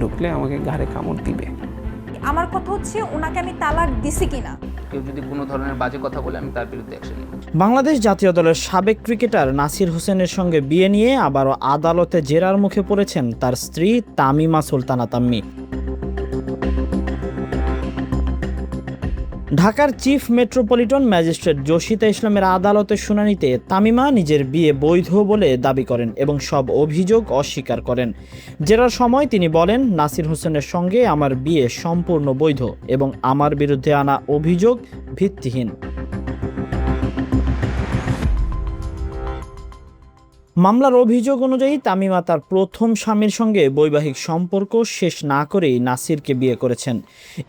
ঢুকলে আমাকে ঘাড়ে কামড় দিবে। আমার কথা হচ্ছে ওনাকে আমি তালাক দিছি কিনা। কেউ যদি কোনো ধরনের বাজে কথা বলে আমি তার বিরুদ্ধে অ্যাকশন নিব। বাংলাদেশ জাতীয় দলের সাবেক ক্রিকেটার নাসির হোসেনের সঙ্গে বিয়ে নিয়ে আবারও আদালতে জেরার মুখে পড়েছেন তার স্ত্রী তামিমা সুলতানা তাম্মি। ঢাকার চিফ মেট্রোপলিটন ম্যাজিস্ট্রেট জসিতা ইসলামের আদালতের শুনানিতে তামিমা নিজের বিয়ে বৈধ বলে দাবি করেন এবং সব অভিযোগ অস্বীকার করেন। জেরার সময় তিনি বলেন, নাসির হোসেনের সঙ্গে আমার বিয়ে সম্পূর্ণ বৈধ এবং আমার বিরুদ্ধে আনা অভিযোগ ভিত্তিহীন। মামলার অভিযোগ অনুযায়ী তামিমা তার প্রথম স্বামীর সঙ্গে বৈবাহিক সম্পর্ক শেষ না করেই নাসিরকে বিয়ে করেছেন।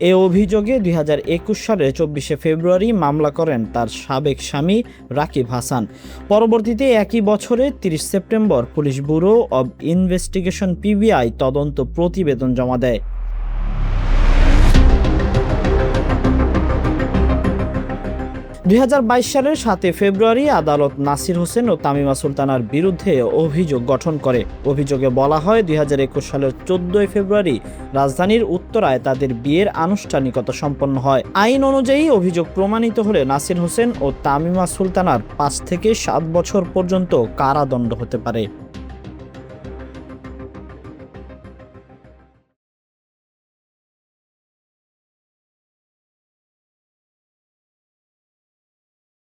এ অভিযোগে 2021 সালের 24শে ফেব্রুয়ারি মামলা করেন তার সাবেক স্বামী রাকিব হাসান। পরবর্তীতে একই বছরে 30 September police bureau of investigation PBI তদন্ত প্রতিবেদন জমা দেয়। 2022 সালের 7 ফেব্রুয়ারি আদালত নাসির হোসেন ও তামিমা সুলতানার বিরুদ্ধে অভিযোগ গঠন করে। অভিযোগে বলা হয় 2021 সালের 14 ফেব্রুয়ারি রাজধানীর উত্তরায় তাদের বিয়ের আনুষ্ঠানিকতা সম্পন্ন হয়। আইন অনুযায়ী অভিযোগ প্রমাণিত হলে নাসির হোসেন ও তামিমা সুলতানার 5 থেকে 7 বছর পর্যন্ত কারাদণ্ড হতে পারে।